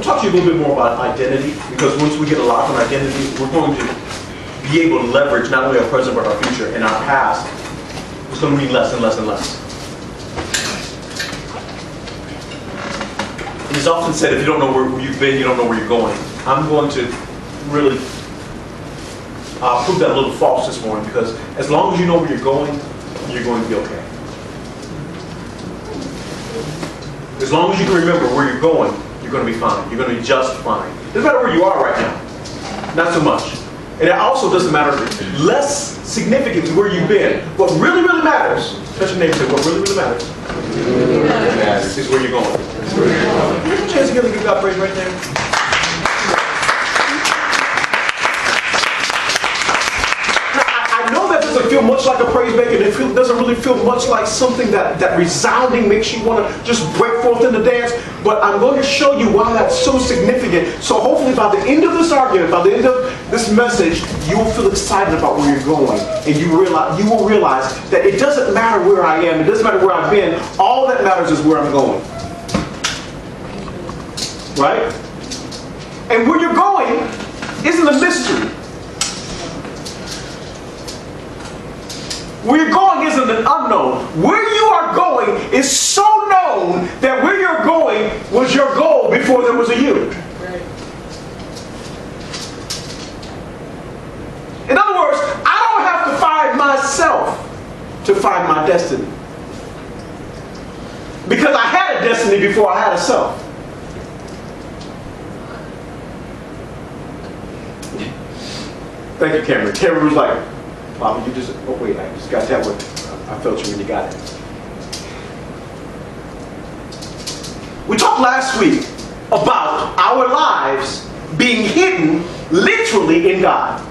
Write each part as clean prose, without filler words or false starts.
talk to you a little bit more about identity, because once we get a lock on identity, we're going to be able to leverage not only our present but our future, and our past is going to mean less and less and less. It's often said, if you don't know where you've been, you don't know where you're going. I'm going to really prove that a little false this morning, because as long as you know where you're going to be okay. As long as you can remember where you're going to be fine. You're going to be just fine. It doesn't matter where you are right now. Not so much. And it also doesn't matter, less significant to where you've been. What really, really matters, touch your neighbor and say, what really, really matters is where you're going. Can you put your hands together and give God praise right there? I know that doesn't feel much like a praise break, and it doesn't really feel much like something that resounding makes you want to just break forth in the dance, but I'm going to show you why that's so significant. So hopefully by the end of this argument, by the end of this message, you will feel excited about where you're going, and you will realize that it doesn't matter where I am, it doesn't matter where I've been, all that matters is where I'm going. Right? And where you're going isn't a mystery. Where you're going isn't an unknown. Where you are going is so known that where you're going was your goal before there was a you. In other words, I don't have to find myself to find my destiny. Because I had a destiny before I had a self. Thank you, Cameron. Cameron was like, Papa, you just, oh wait, I just got that one. I felt you when you got it. We talked last week about our lives being hidden literally in God.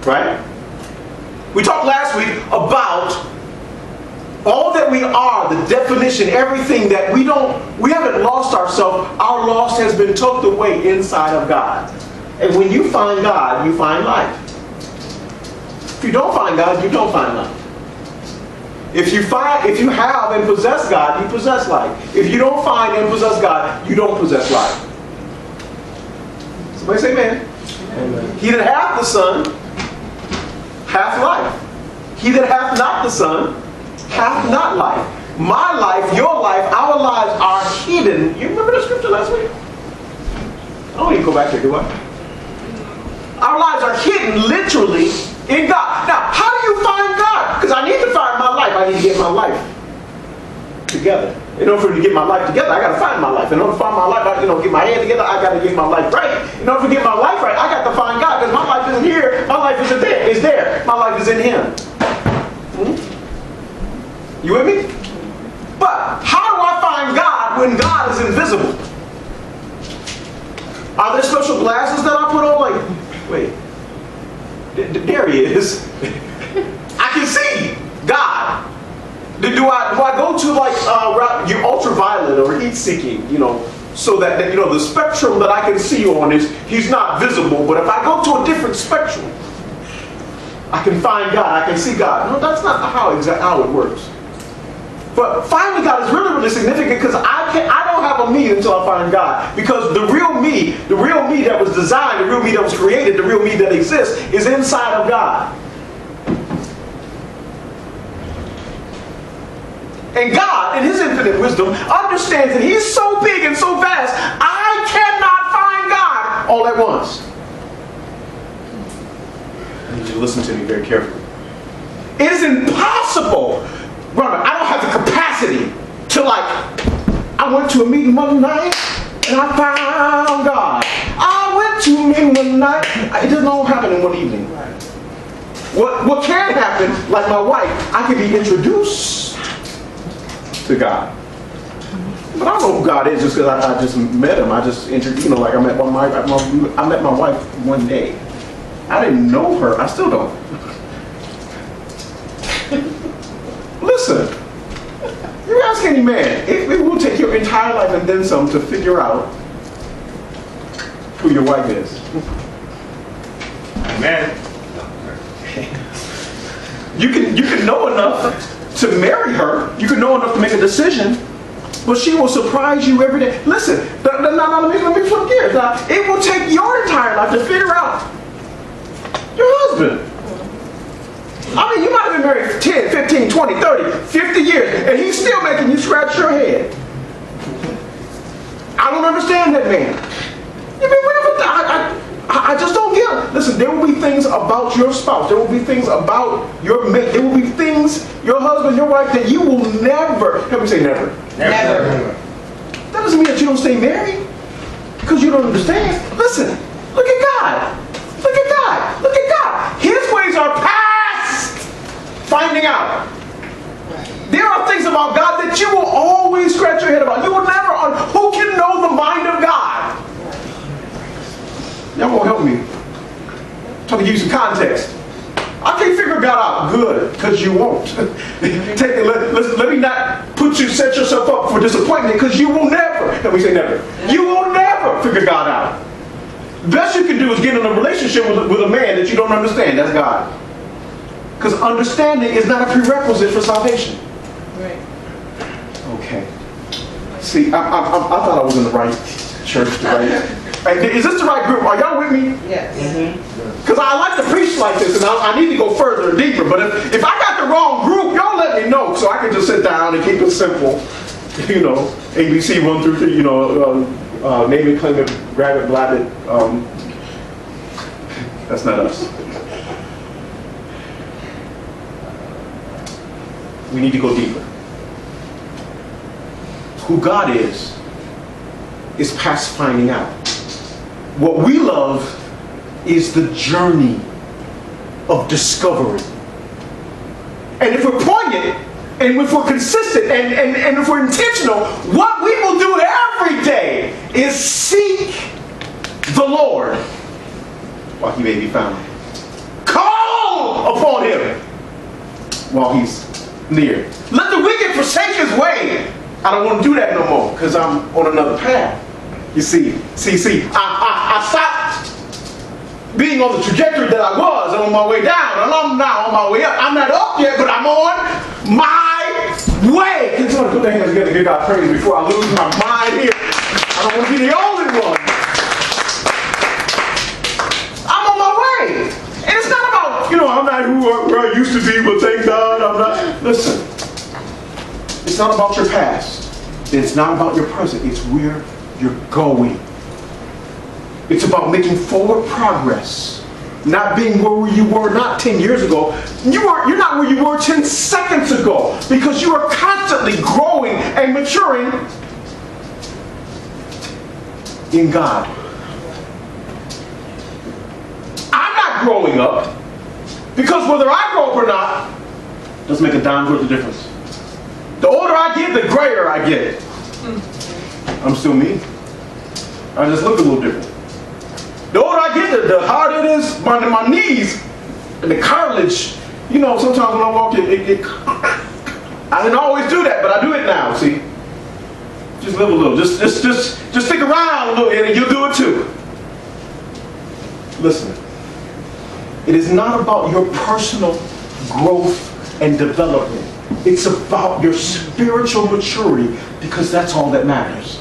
Right? We talked last week about all that we are, the definition, everything that we haven't lost ourselves. Our loss has been tucked away inside of God. And when you find God, you find life. If you don't find God, you don't find life. If you have and possess God, you possess life. If you don't find and possess God, you don't possess life. Somebody say amen. Amen. He that hath the Son hath life. He that hath not the Son hath not life. My life, your life, our lives are hidden. You remember the scripture last week? I don't need to go back there, do I? Our lives are hidden literally in God. Now, how do you find God? Because I need to find my life. I need to get my life together. In order for me to get my life together, I got to find my life. In order to find my life, I get my head together, I got to get my life right. In order to get my life right, I got to find God. Because my life isn't here. My life isn't there. It's there. My life is in Him. You with me? But how do I find God when God is invisible? Are there special glasses that I put on? Like, wait. There He is. I can see God. Do I go to like your ultraviolet or heat seeking, so that the spectrum that I can see on He's not visible. But if I go to a different spectrum, I can find God. I can see God. No, that's not how it works. But finding God is really, really significant, because I don't have a me until I find God. Because the real me that was designed, the real me that was created, the real me that exists is inside of God. And God, in His infinite wisdom, understands that He's so big and so vast, I cannot find God all at once. I need you to listen to me very carefully. It is impossible. Robert, I don't have the capacity to I went to a meeting one night and I found God. I went to a meeting one night. It doesn't all happen in one evening. What can happen, like my wife, I can be introduced to God. But I don't know who God is just because I just met Him. I just introduced, I met my wife one day. I didn't know her. I still don't. Listen, you ask any man, it will take your entire life and then some to figure out who your wife is. Amen. You can know enough to marry her. You can know enough to make a decision. but she will surprise you every day. Listen, now let me flip gears. Now, it will take your entire life to figure out your husband. I mean, you might have been married 10, 15, 20, 30, 50 years, and he's still making you scratch your head. I don't understand that man. I just don't get it. Listen, there will be things about your spouse. There will be things about your mate. There will be things, your husband, your wife, that you will never, help me say never. Never. That doesn't mean that you don't stay married because you don't understand. Listen, look at God. Look at God. Look at God. His ways are past finding out. There are things about God that you will always scratch your head about. You will never, who can know the mind of God? Y'all won't help me. I'm trying to give you some context. I can't figure God out. Good, because you won't. Let me not set yourself up for disappointment, because you will never, can we say never? You will never figure God out. The best you can do is get in a relationship with a man that you don't understand. That's God. Because understanding is not a prerequisite for salvation. Right. Okay. See, I thought I was in the right church, is this the right group? Are y'all with me? Yes. Because I like to preach like this, and I need to go further and deeper. But if I got the wrong group, y'all let me know, so I can just sit down and keep it simple. You know, ABC 1 through 3. You know, name it, claim it, grab it, blab it. That's not us. We need to go deeper. Who God is past finding out. What we love is the journey of discovery. And if we're poignant, and if we're consistent, and if we're intentional, what we will do every day is seek the Lord while he may be found. Call upon him while he's near. Let the wicked forsake his way. I don't want to do that no more because I'm on another path. You see, I stopped being on the trajectory that I was on my way down, and I'm now on my way up. I'm not up yet, but I'm on my way. Can someone put their hands together and give God praise before I lose my mind here? I don't want to be the only one. I'm on my way. And it's not about, I'm not where I used to be, but thank God I'm not. Listen, it's not about your past. It's not about your present. It's where you're going. It's about making forward progress. Not being where you were not 10 years ago. You're not where you were 10 seconds ago, because you are constantly growing and maturing in God. I'm not growing up, because whether I grow up or not doesn't make a dime's worth of difference. The older I get, the grayer I get. I'm still me. I just look a little different. The older I get, the harder it is. My knees and the cartilage. Sometimes when I walk, I didn't always do that, but I do it now. See, just live a little. Just stick around a little bit, and you'll do it too. Listen, it is not about your personal growth and development. It's about your spiritual maturity, because that's all that matters.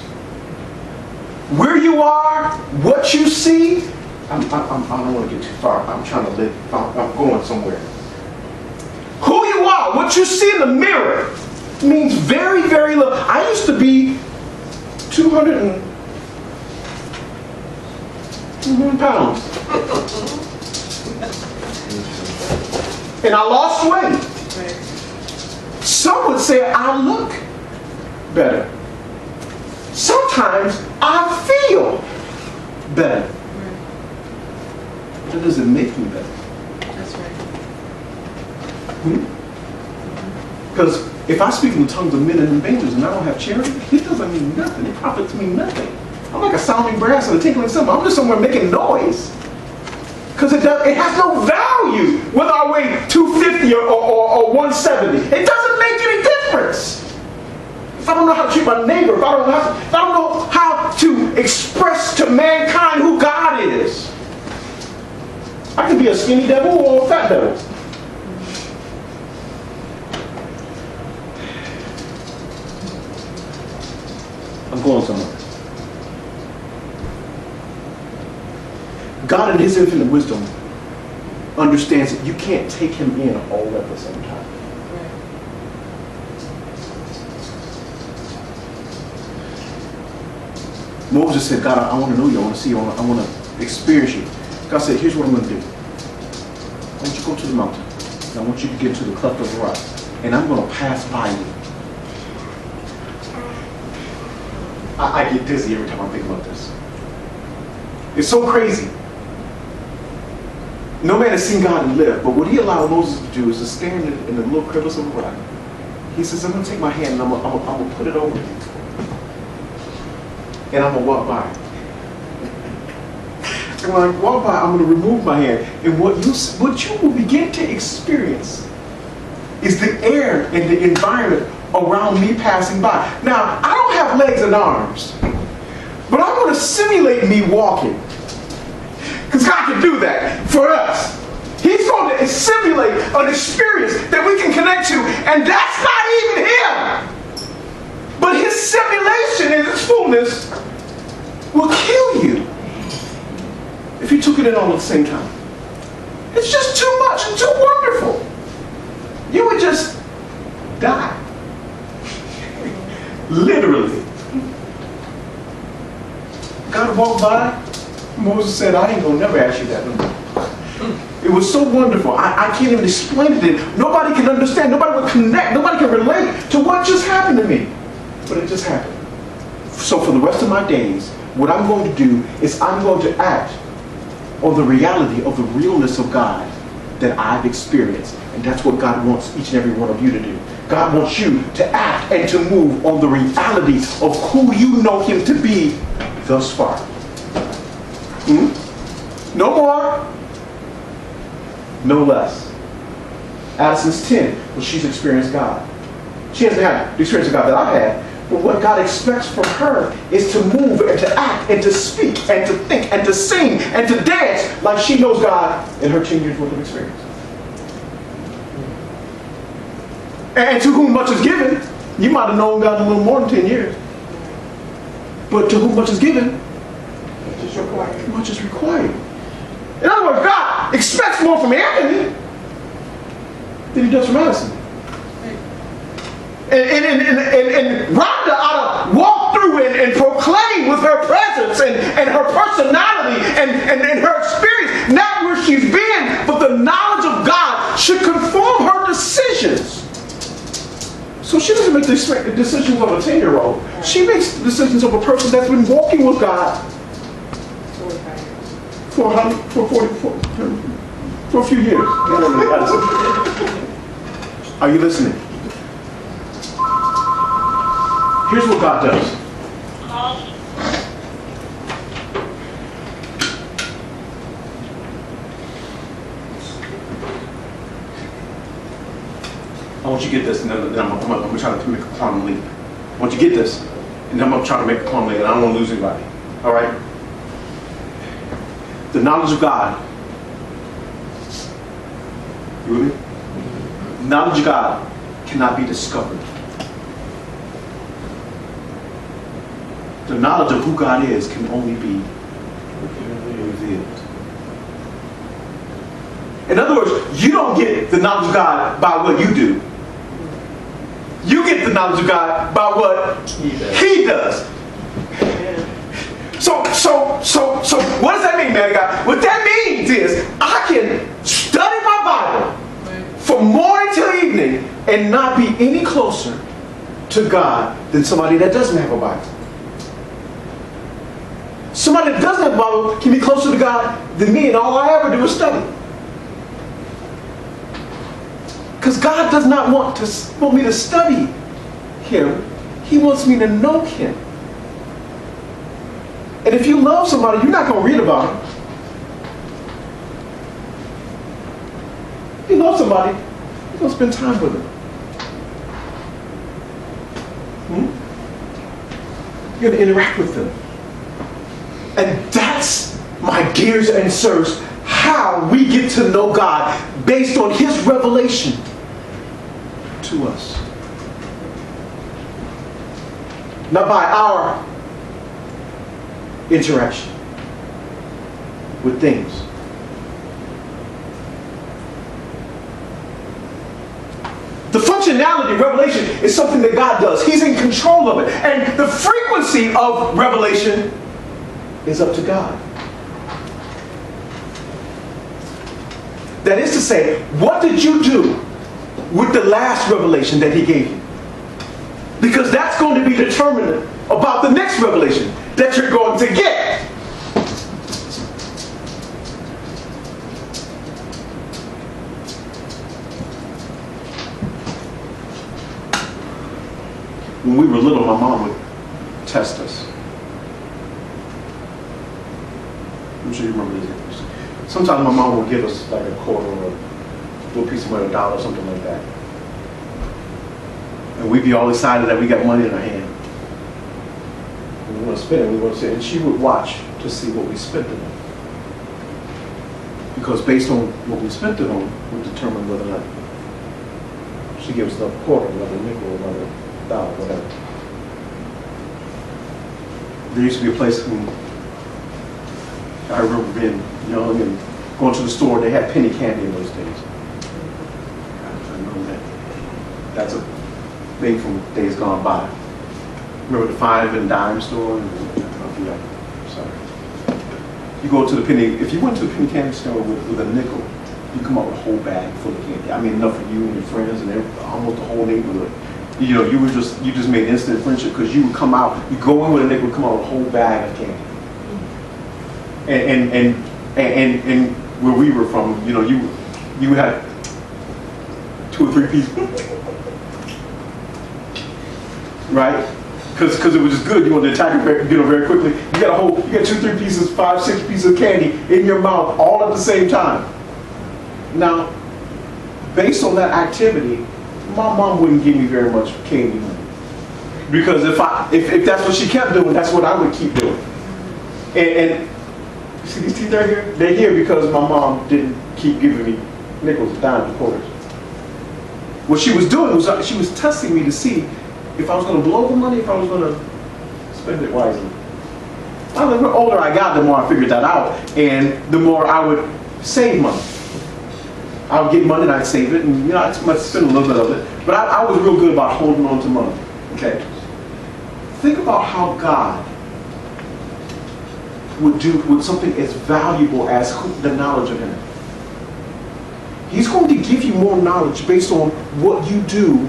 Where you are, what you see, I don't want to get too far. I'm trying to live. I'm going somewhere. Who you are, what you see in the mirror, means very, very little. I used to be 200 pounds. And I lost weight. Some would say I look better. Sometimes I feel better. That doesn't make me better. That's right. Because if I speak in the tongues of men and angels and I don't have charity, it doesn't mean nothing. It profits me nothing. I'm like a sounding brass and a tinkling cymbal. I'm just somewhere making noise. Because it has no value whether I weigh 250 or 170. It doesn't make any difference. If I don't know how to treat my neighbor, if I don't know how to express to mankind who God is, I can be a skinny devil or a fat devil. going somewhere. God in his infinite wisdom understands that you can't take him in all at the same time. Right. Moses said, God, I want to know you. I want to see you. I want to experience you. God said, here's what I'm going to do. I want you to go to the mountain. And I want you to get to the cleft of the rock. And I'm going to pass by you. I get dizzy every time I think about this. It's so crazy. No man has seen God and lived, but what he allowed Moses to do is to stand in the little crevice of the rock. He says, I'm going to take my hand and I'm going to put it over you. And I'm going to walk by. And when I walk by, I'm going to remove my hand. And what you will begin to experience is the air and the environment around me passing by. Now, I don't have legs and arms, but I'm going to simulate me walking. Because God can do that for us. He's going to simulate an experience that we can connect to, and that's not even him. But his simulation in its fullness will kill you if you took it in all at the same time. It's just too much and too wonderful. You would just die. Literally. God walked by. Moses said, I ain't gonna never ask you that no more. It was so wonderful. I can't even explain it. Nobody can understand. Nobody would connect. Nobody can relate to what just happened to me. But it just happened. So for the rest of my days, what I'm going to do is I'm going to act on the reality of the realness of God that I've experienced. And that's what God wants each and every one of you to do. God wants you to act and to move on the reality of who you know him to be thus far. No more, no less. Addison's 10, well, she's experienced God. She hasn't had the experience of God that I've had, but what God expects from her is to move and to act and to speak and to think and to sing and to dance like she knows God in her 10 years worth of experience. And to whom much is given, you might have known God a little more than 10 years. But to whom much is given, much is required. In other words, God expects more from Anthony than he does from Addison. And Rhonda ought to walk through and proclaim with her presence and her personality and her experience, not where she's been, but the knowledge of God should conform her decisions. So she doesn't make the decisions of a 10-year-old. She makes the decisions of a person that's been walking with God for a few years. Are you listening? Here's what God does. I want you to get this, and then I'm going to try to make a quantum leap. I want you to get this, and then I'm going to try to make a quantum leap, and I don't want to lose anybody. All right? The knowledge of God. You with me? Knowledge of God cannot be discovered. The knowledge of who God is can only be revealed. In other words, you don't get the knowledge of God by what you do. You get the knowledge of God by what He does. So what does that mean, man of God? What that means is I can study my Bible from morning till evening and not be any closer to God than somebody that doesn't have a Bible. Somebody that doesn't have a Bible can be closer to God than me, and all I ever do is study. Because God does not want me to study Him. He wants me to know Him. And if you love somebody, you're not going to read about him. If you love somebody, you're going to spend time with them. You're going to interact with them. And that's, my dears and sirs, how we get to know God based on His revelation to us. Not by our interaction with things. The functionality of revelation is something that God does. He's in control of it. And the frequency of revelation is up to God. That is to say, what did you do with the last revelation that he gave you? Because that's going to be determinant about the next revelation that you're going to get. When we were little, my mom would test us. I'm sure you remember these things. Sometimes my mom would give us like a quarter or a little piece of money, $1 or something like that. And we'd be all excited that we got money in our hand. And we want to spend it, we want to spend it. And she would watch to see what we spent it on. Because based on what we spent it on would determine whether or not she gave us another quarter, another nickel, another $1, whatever. There used to be a place when I remember being young and going to the store. They had penny candy in those days. I remember that. That's a thing from days gone by. Remember the 5 and dime store? Sorry. You go to the penny. If you went to the penny candy store with a nickel, you come out with a whole bag full of candy. I mean, enough for you and your friends and almost the whole neighborhood. You know, you just made instant friendship because you would come out, you go in with a nickel, would come out with a whole bag of candy. And where we were from, you know, you had 2 or 3 pieces, right? Because it was just good. You wanted to attack it very quickly. You got 2, 3 pieces, 5, 6 pieces of candy in your mouth all at the same time. Now, based on that activity, my mom wouldn't give me very much candy money. Because if that's what she kept doing, that's what I would keep doing. And see these teeth right here? They're here because my mom didn't keep giving me nickels, dimes, and quarters. What she was doing was she was testing me to see if I was going to blow the money, if I was going to spend it wisely. Well, the older I got, the more I figured that out, and the more I would save money. I would get money and I'd save it, and I'd spend a little bit of it. But I was real good about holding on to money. Okay. Think about how God would do with something as valuable as the knowledge of Him. He's going to give you more knowledge based on what you do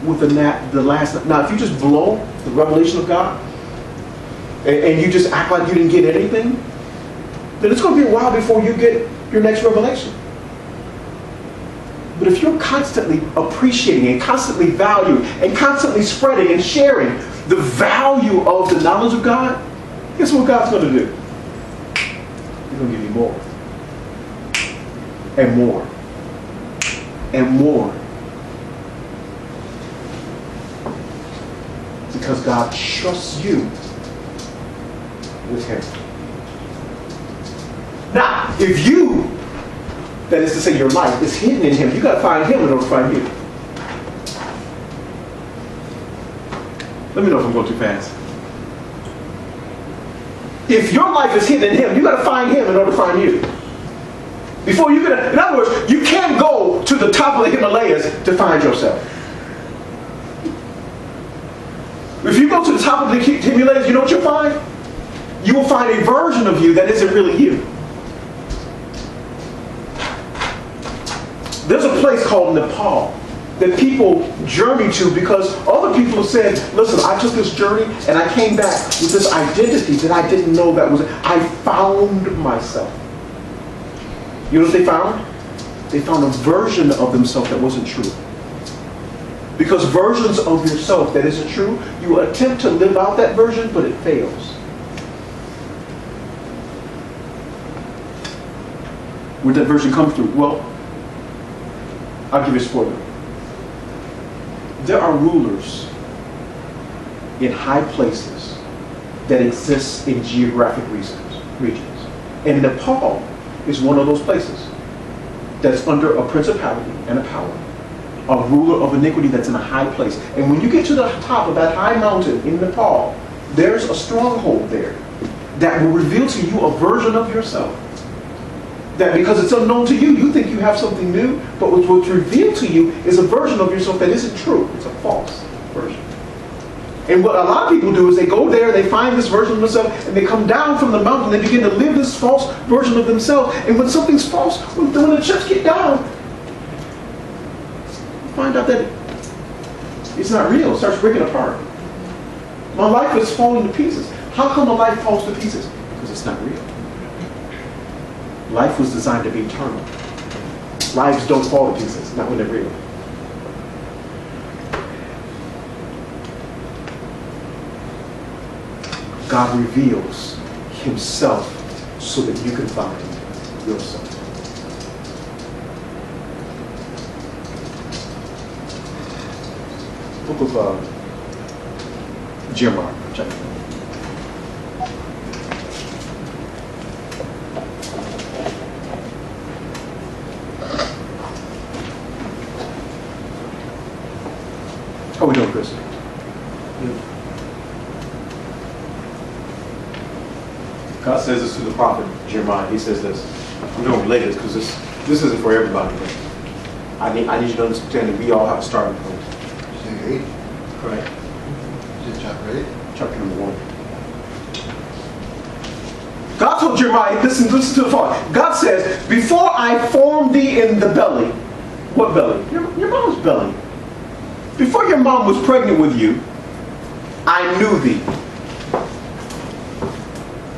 with the last. Now, if you just blow the revelation of God and you just act like you didn't get anything, then it's going to be a while before you get your next revelation. But if you're constantly appreciating and constantly valuing and constantly spreading and sharing the value of the knowledge of God, guess what God's going to do? He's going to give you more. And more. And more. Because God trusts you with Him. Now, if you, that is to say your life, is hidden in Him, you got to find Him in order to find you. Let me know if I'm going too fast. If your life is hidden in Him, you got to find Him in order to find you. Before you can, in other words, you can't go to the top of the Himalayas to find yourself. If you go to the top of the Himalayas, you know what you'll find? You will find a version of you that isn't really you. There's a place called Nepal that people journey to because other people have said, listen, I took this journey and I came back with this identity that I didn't know that was it. I found myself. You know what they found? They found a version of themselves that wasn't true. Because versions of yourself that isn't true, you attempt to live out that version, but it fails. Where'd that version come through? Well, I'll give you a spoiler. There are rulers in high places that exist in geographic regions. And Nepal is one of those places that's under a principality and a power. A ruler of iniquity that's in a high place. And when you get to the top of that high mountain in Nepal, there's a stronghold there that will reveal to you a version of yourself. That because it's unknown to you, you think you have something new, but what's revealed to you is a version of yourself that isn't true. It's a false version. And what a lot of people do is they go there, they find this version of themselves, and they come down from the mountain, they begin to live this false version of themselves. And when something's false, when the chips get down, you find out that it's not real. It starts breaking apart. My life is falling to pieces. How come a life falls to pieces? Because it's not real. Life was designed to be eternal. Lives don't fall to pieces, not when they're real. God reveals himself so that you can find yourself. Book of Jeremiah, chapter 1. How we doing, Chris? God says this to the prophet Jeremiah. He says this. We don't relate this because this isn't for everybody. But I need you to understand that we all have a starting point. Chapter 8. Correct. Is it chapter 8? Chapter number 1. God told Jeremiah, listen to the part. God says, before I formed thee in the belly. What belly? Your mom's belly. Before your mom was pregnant with you, I knew thee.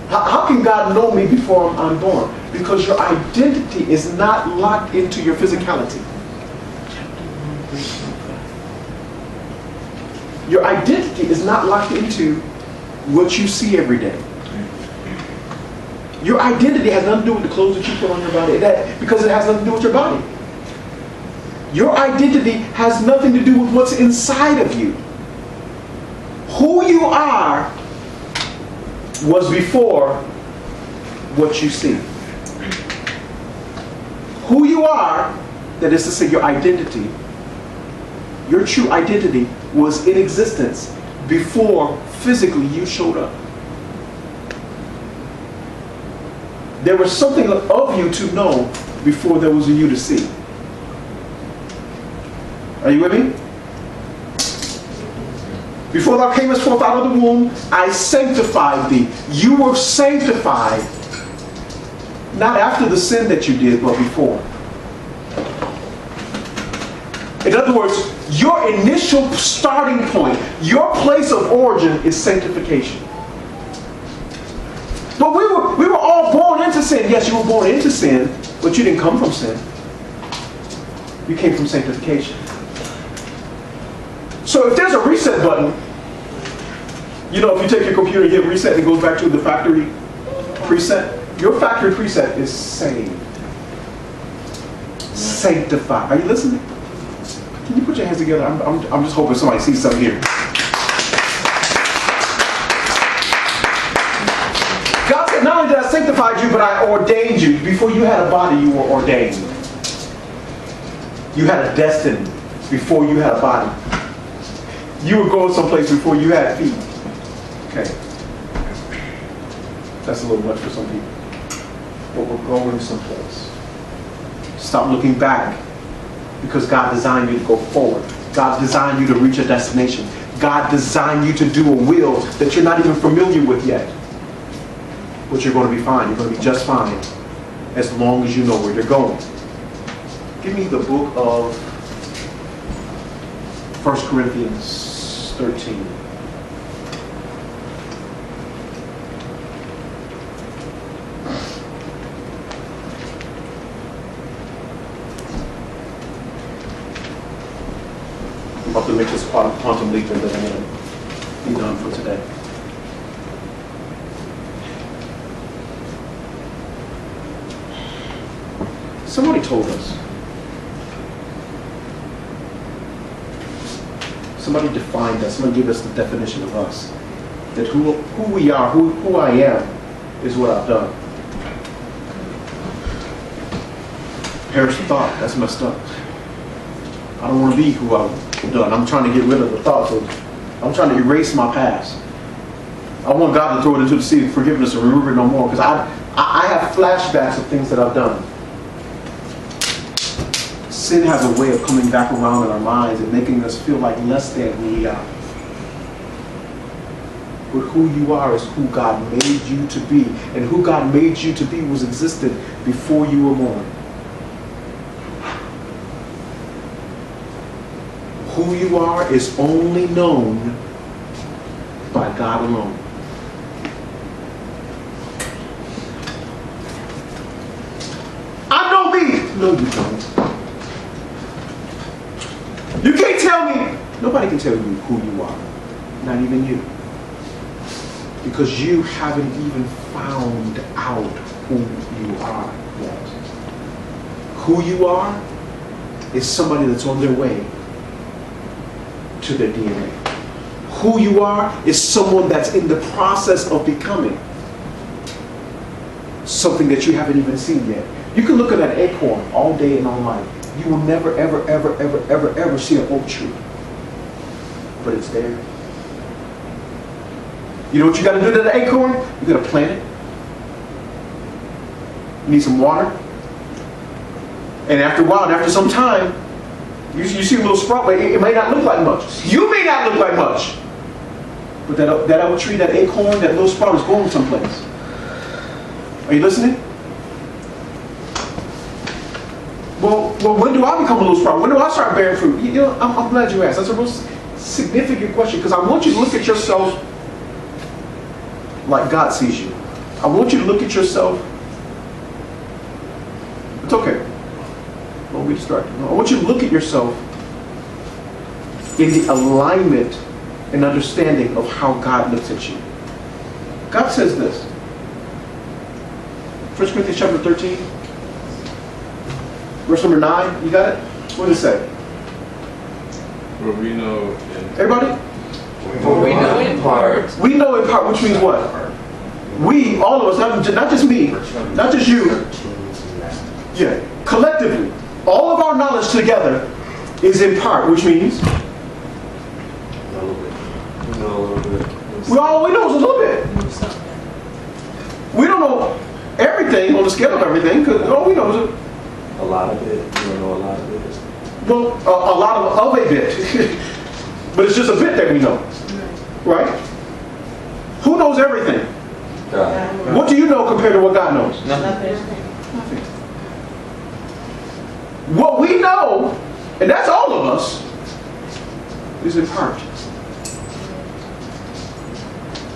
How can God know me before I'm born? Because your identity is not locked into your physicality. Your identity is not locked into what you see every day. Your identity has nothing to do with the clothes that you put on your body, because it has nothing to do with your body. Your identity has nothing to do with what's inside of you. Who you are was before what you see. Who you are, that is to say your identity, your true identity was in existence before physically you showed up. There was something of you to know before there was a you to see. Are you with me? Before thou camest forth out of the womb, I sanctified thee. You were sanctified, not after the sin that you did, but before. In other words, your initial starting point, your place of origin is sanctification. But we were all born into sin. Yes, you were born into sin, but you didn't come from sin. You came from sanctification. So if there's a reset button, you know, if you take your computer and hit reset and it goes back to the factory preset, your factory preset is saved. Sanctified. Are you listening? Can you put your hands together? I'm just hoping somebody sees something here. God said, not only did I sanctify you, but I ordained you. Before you had a body, you were ordained. You had a destiny before you had a body. You were going someplace before you had feet. Okay. That's a little much for some people. But we're going someplace. Stop looking back, because God designed you to go forward. God designed you to reach a destination. God designed you to do a will that you're not even familiar with yet. But you're going to be fine. You're going to be just fine as long as you know where you're going. Give me the book of 1 Corinthians 13. I'm about to make this quantum leap and then I'm going to be done for today. Somebody told us. Somebody defined us. Somebody gave us the definition of us. That who we are, who I am, is what I've done. Perish the thought. That's messed up. I don't want to be who I've done. I'm trying to get rid of the thoughts. I'm trying to erase my past. I want God to throw it into the sea of forgiveness and remember it no more. Because I have flashbacks of things that I've done. Sin has a way of coming back around in our minds and making us feel like less than who we are. But who you are is who God made you to be. And who God made you to be was existed before you were born. Who you are is only known by God alone. I know me. No, you don't. You can't tell me. Nobody can tell you who you are. Not even you. Because you haven't even found out who you are yet. Who you are is somebody that's on their way to their DNA. Who you are is someone that's in the process of becoming something that you haven't even seen yet. You can look at an acorn all day and all night. You will never, ever, ever, ever, ever, ever see an oak tree. But it's there. You know what you got to do to the acorn? You got to plant it. You need some water. And after a while, and after some time, you see a little sprout, but it may not look like much. You may not look like much. But that oak tree, that acorn, that little sprout is going someplace. Are you listening? Well, when do I become a little sprout? When do I start bearing fruit? You know, I'm glad you asked. That's a real significant question because I want you to look at yourself like God sees you. I want you to look at yourself. It's okay. Don't be distracted. No, I want you to look at yourself in the alignment and understanding of how God looks at you. God says this. 1 Corinthians chapter 13, verse number 9. You got it? What does it say? For we know Everybody? For we know in part. We know in part, which means what? We, all of us, not just me, not just you. Yeah, collectively, all of our knowledge together is in part, which means we know is a little bit. We don't know everything on the scale of everything, because all we know is A lot of it. You don't know a lot of it. well, a lot of a bit. But it's just a bit that we know, right? Who knows everything? God. What do you know compared to what God knows? Nothing. What we know, and that's all of us, is in part.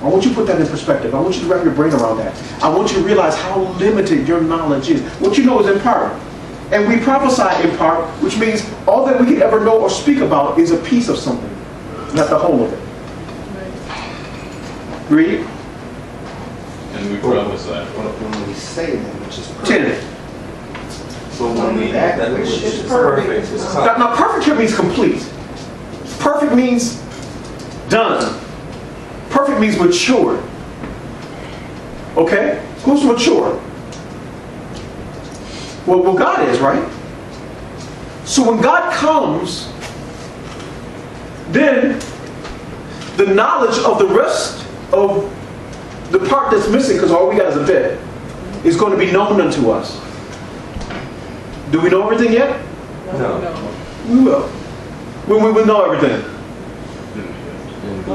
I want you to put that in perspective. I want you to wrap your brain around that. I want you to realize how limited your knowledge is. What you know is in part. And we prophesy in part, which means all that we can ever know or speak about is a piece of something, not the whole of it. Read. and we prophesy. When we say that, which is perfect. 10. But when we act that which is perfect is Now, perfect here means complete. Perfect means done. Perfect means mature. Okay? Who's mature? Well, God is, right? So when God comes, then the knowledge of the rest of the part that's missing, because all we got is a bit, is going to be known unto us. Do we know everything yet? No. We will. When we will know everything.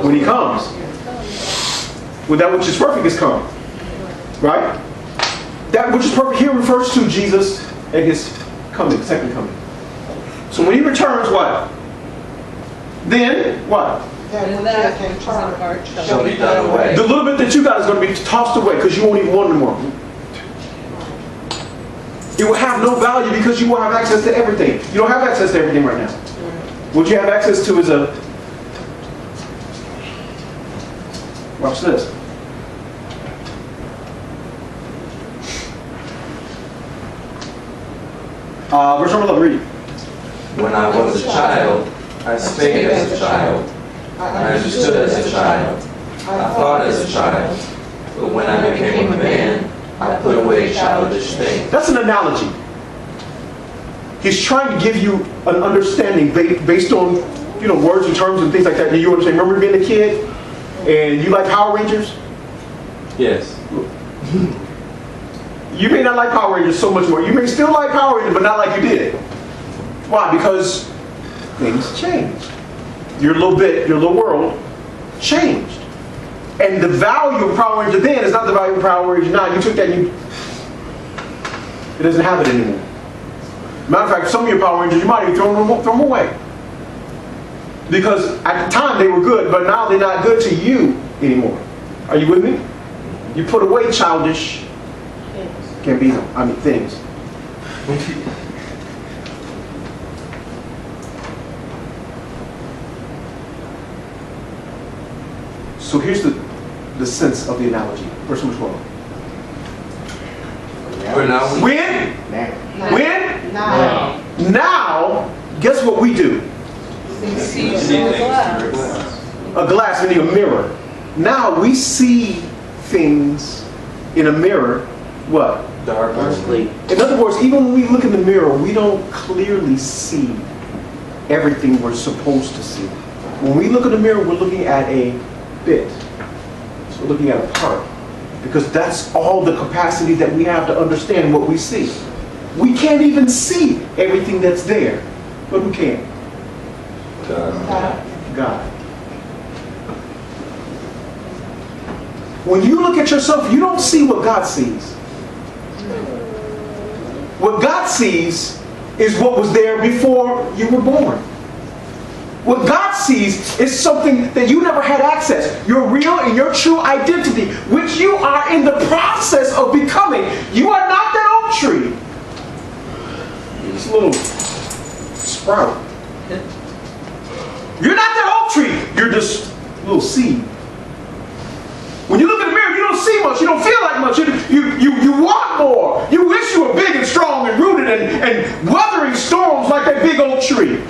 When He comes. When that which is perfect is come. Right? That which is perfect here refers to Jesus and His coming, second coming. So when He returns, what? Then, what? And that which is in part Shall be done away. The little bit that you got is going to be tossed away because you won't even want anymore. It will have no value because you won't have access to everything. You don't have access to everything right now. What you have access to is a... Watch this. Verse number 11, read. When I was a child, I spake as a child. I understood as a child. I thought as a child. But when I became a man, I put away childish things. That's an analogy. He's trying to give you an understanding based on, words and terms and things like that. Do you understand? Remember being a kid and you like Power Rangers? Yes. You may not like Power Rangers so much more. You may still like Power Rangers, but not like you did. Why? Because things changed. Your little world changed. And the value of Power Ranger then is not the value of Power Ranger now. You took that and it doesn't have it anymore. Matter of fact, some of your Power Rangers, you might even throw them away. Because at the time they were good, but now they're not good to you anymore. Are you with me? You put away childish things. So here's the sense of the analogy. Verse number 12. For now we When? When? Now, guess what we do? See see through the things through a glass. glass. A glass, meaning a mirror. Now we see things in a mirror, what? Darkly. In other words, even when we look in the mirror, we don't clearly see everything we're supposed to see. When we look in the mirror, we're looking at a bit. So we're looking at a part. Because that's all the capacity that we have to understand what we see. We can't even see everything that's there. But who can? God. When you look at yourself, you don't see what God sees. What God sees is what was there before you were born. What God sees is something that you never had access. Your real and your true identity, which you are in the process of becoming. You are not that oak tree. You're just a little sprout. You're not that oak tree. You're just a little seed. When you look in the mirror, you don't see much. You don't feel like much. You want more. You wish you were big and strong and rooted and weathering storms like that big oak tree.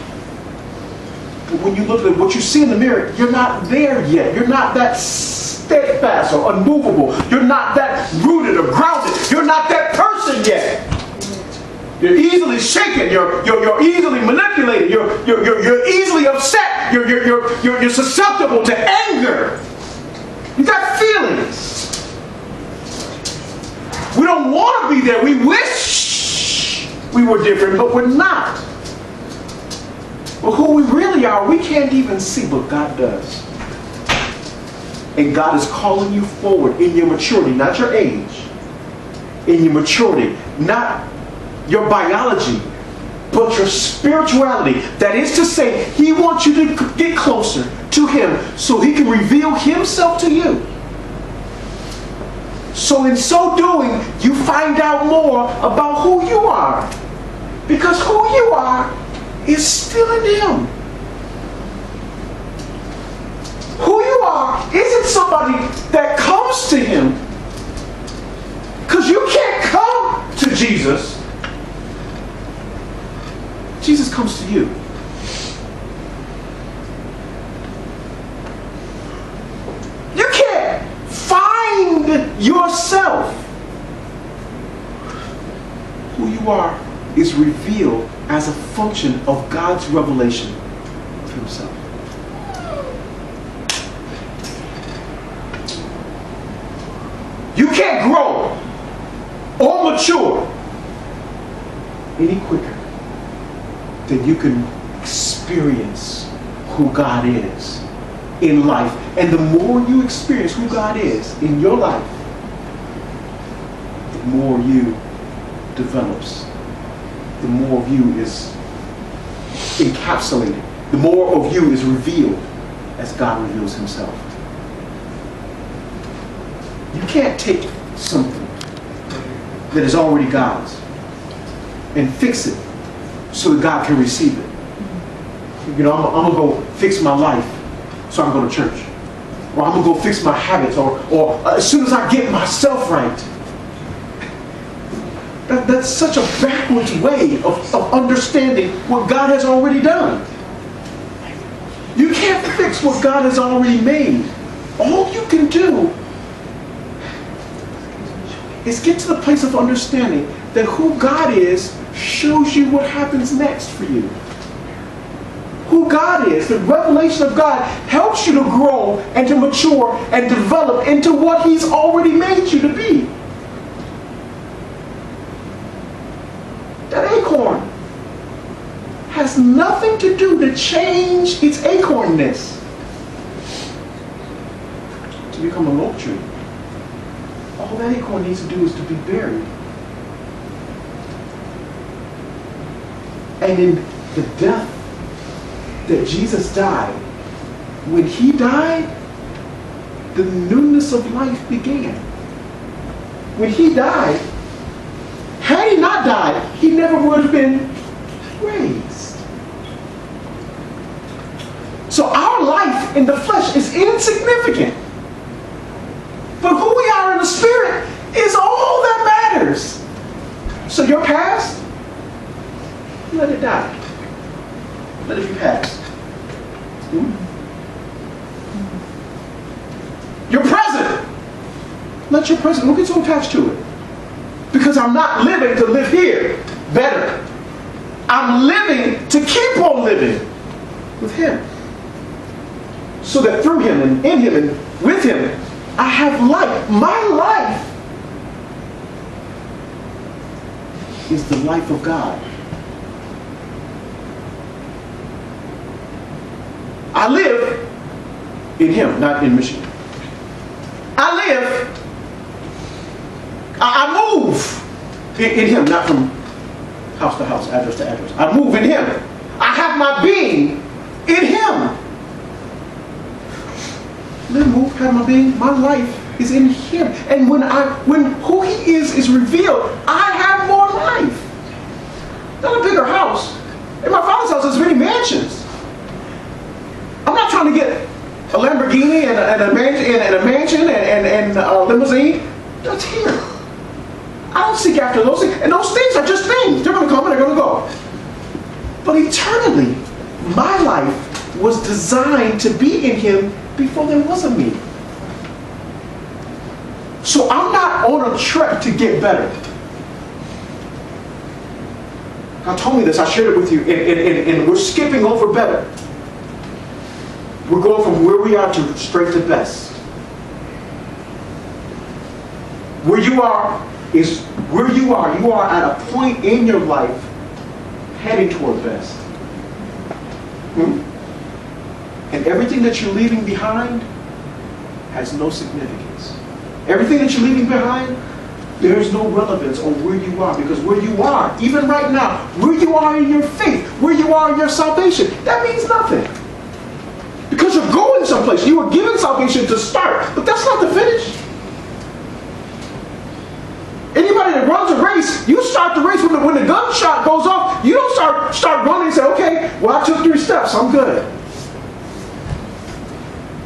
But when you look at what you see in the mirror, you're not there yet. You're not that steadfast or unmovable. You're not that rooted or grounded. You're not that person yet. You're easily shaken. You're easily manipulated. You're easily upset. You're susceptible to anger. You got feelings. We don't want to be there. We wish we were different, but we're not. But who we really are, we can't even see what God does. And God is calling you forward in your maturity, not your age. In your maturity, not your biology, but your spirituality. That is to say, He wants you to get closer to Him so He can reveal Himself to you. So in so doing, you find out more about who you are. Because who you are is still in Him. Who you are isn't somebody that comes to Him. Because you can't come to Jesus. Jesus comes to you. You can't find yourself. Who you are is revealed as a function of God's revelation of Himself. You can't grow or mature any quicker than you can experience who God is in life. And the more you experience who God is in your life, the more you develops. The more of you is encapsulated. The more of you is revealed as God reveals Himself. You can't take something that is already God's and fix it so that God can receive it. You know, I'm going to go fix my life so I can go to church. Or I'm going to go fix my habits. Or as soon as I get myself right. That's such a backwards way of understanding what God has already done. You can't fix what God has already made. All you can do is get to the place of understanding that who God is shows you what happens next for you. Who who God is, the revelation of God, helps you to grow and to mature and develop into what He's already made you to be. That acorn has nothing to do to change its acornness to become an oak tree. All that acorn needs to do is to be buried. And in the death that Jesus died, when He died, the newness of life began. When He died, had He not died, He never would have been raised. So our life in the flesh is insignificant. But who we are in the Spirit is all that matters. So your past, let it die. Let it be past. Your present, let your present, don't get so attached to it. Because I'm not living to live here better. I'm living to keep on living with Him. So that through Him and in Him and with Him, I have life. My life is the life of God. I live in Him, not in Michigan. I move in Him, not from house to house, address to address. I move in Him. I have my being in Him. Live, move, have my being. My life is in Him. And when who He is revealed, I have more life. Not a bigger house. In my Father's house, there's many mansions. I'm not trying to get a Lamborghini and a mansion and a limousine. That's here. I don't seek after those things. And those things are just things. They're going to come and they're going to go. But eternally, my life was designed to be in Him before there was a me. So I'm not on a trek to get better. God told me this. I shared it with you. And we're skipping over better. We're going from where we are to straight to best. Where you are is where you are. You are at a point in your life heading toward best. And everything that you're leaving behind has no significance. Everything that you're leaving behind, there's no relevance on where you are. Because where you are, even right now, where you are in your faith, where you are in your salvation, that means nothing. Because you're going someplace. You were given salvation to start, but that's not the finish. Anybody that runs a race, you start the race when the gunshot goes off. You don't start running and say, okay, well, I took 3 steps, I'm good.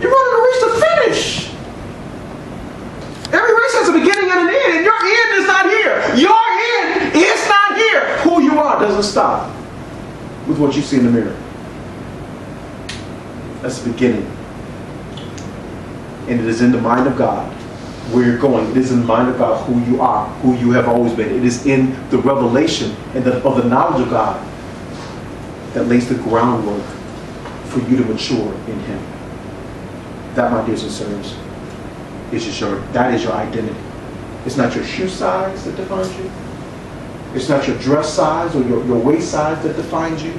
You're running a race to finish. Every race has a beginning and an end, and your end is not here. Your end is not here. Who you are doesn't stop with what you see in the mirror. That's the beginning. And it is in the mind of God where you're going. It is in the mind of God who you are, who you have always been. It is in the revelation and of the knowledge of God that lays the groundwork for you to mature in Him. That, my dears and sirs, that is your identity. It's not your shoe size that defines you. It's not your dress size or your waist size that defines you.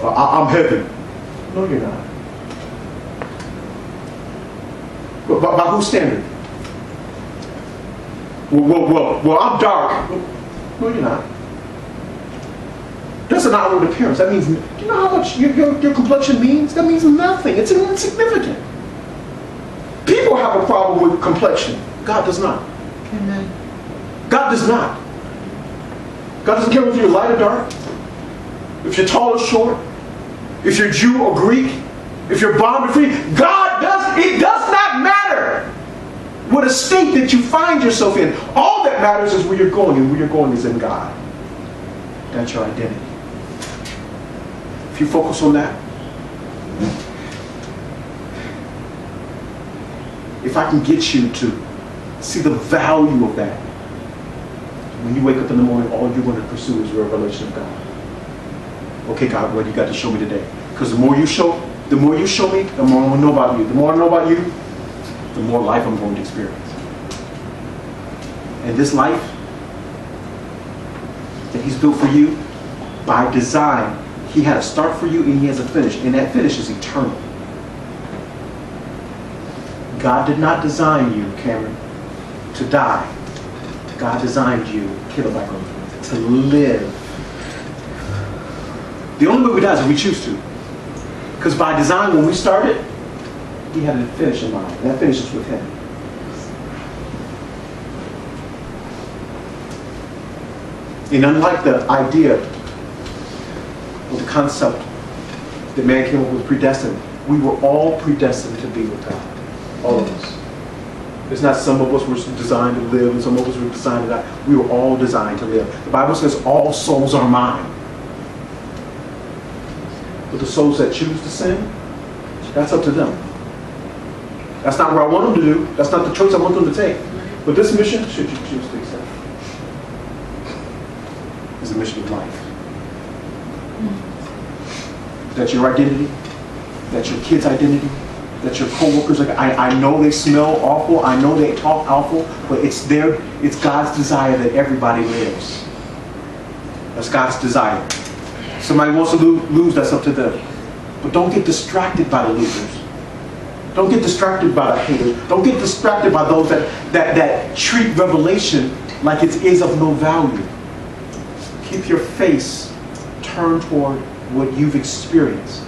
I'm heavy. No, you're not. But by whose standard? Well, I'm dark. No, you're not. That's an outward appearance. That means, do you know how much your complexion means? That means nothing. It's insignificant. People have a problem with complexion. God does not. Amen. God does not. God doesn't care if you're light or dark, if you're tall or short, if you're Jew or Greek, if you're bond or free. It does not matter what a state that you find yourself in. All that matters is where you're going, and where you're going is in God. That's your identity. If you focus on that, if I can get you to see the value of that, when you wake up in the morning, all you're going to pursue is revelation of God. Okay, God, what do you got to show me today? Because the more you show me, the more I'm going to know about you. The more I know about you, the more life I'm going to experience. And this life that he's built for you, by design, he had a start for you and he has a finish. And that finish is eternal. God did not design you, Cameron, to die. God designed you, to live. The only way we die is if we choose to. Because by design, when we started, he had a finish in mind. And that finish is with him. And unlike the idea or the concept that man came up with predestined, we were all predestined to be with God. All of us. It's not some of us were designed to live and some of us were designed to die. We were all designed to live. The Bible says all souls are mine. But the souls that choose to sin, that's up to them. That's not what I want them to do. That's not the choice I want them to take. But this mission, should you choose to accept, is a mission of life. That's your identity. That's your kid's identity. That's your co-workers. I know they smell awful. I know they talk awful. But it's God's desire that everybody lives. That's God's desire. Somebody wants to lose, that's up to them. But don't get distracted by the losers. Don't get distracted by the haters. Don't get distracted by those that treat revelation like it is of no value. Keep your face turned toward what you've experienced.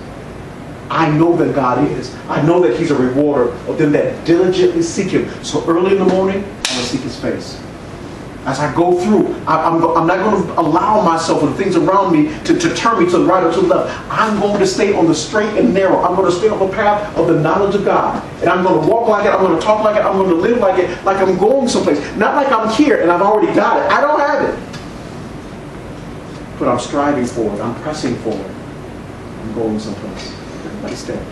I know that God is. I know that he's a rewarder of them that diligently seek him. So early in the morning, I'm going to seek his face. As I go through, I'm not going to allow myself and things around me to turn me to the right or to the left. I'm going to stay on the straight and narrow. I'm going to stay on the path of the knowledge of God. And I'm going to walk like it. I'm going to talk like it. I'm going to live like it, like I'm going someplace. Not like I'm here and I've already got it. I don't have it. But I'm striving for it. I'm pressing for it. I'm going someplace. Everybody stand.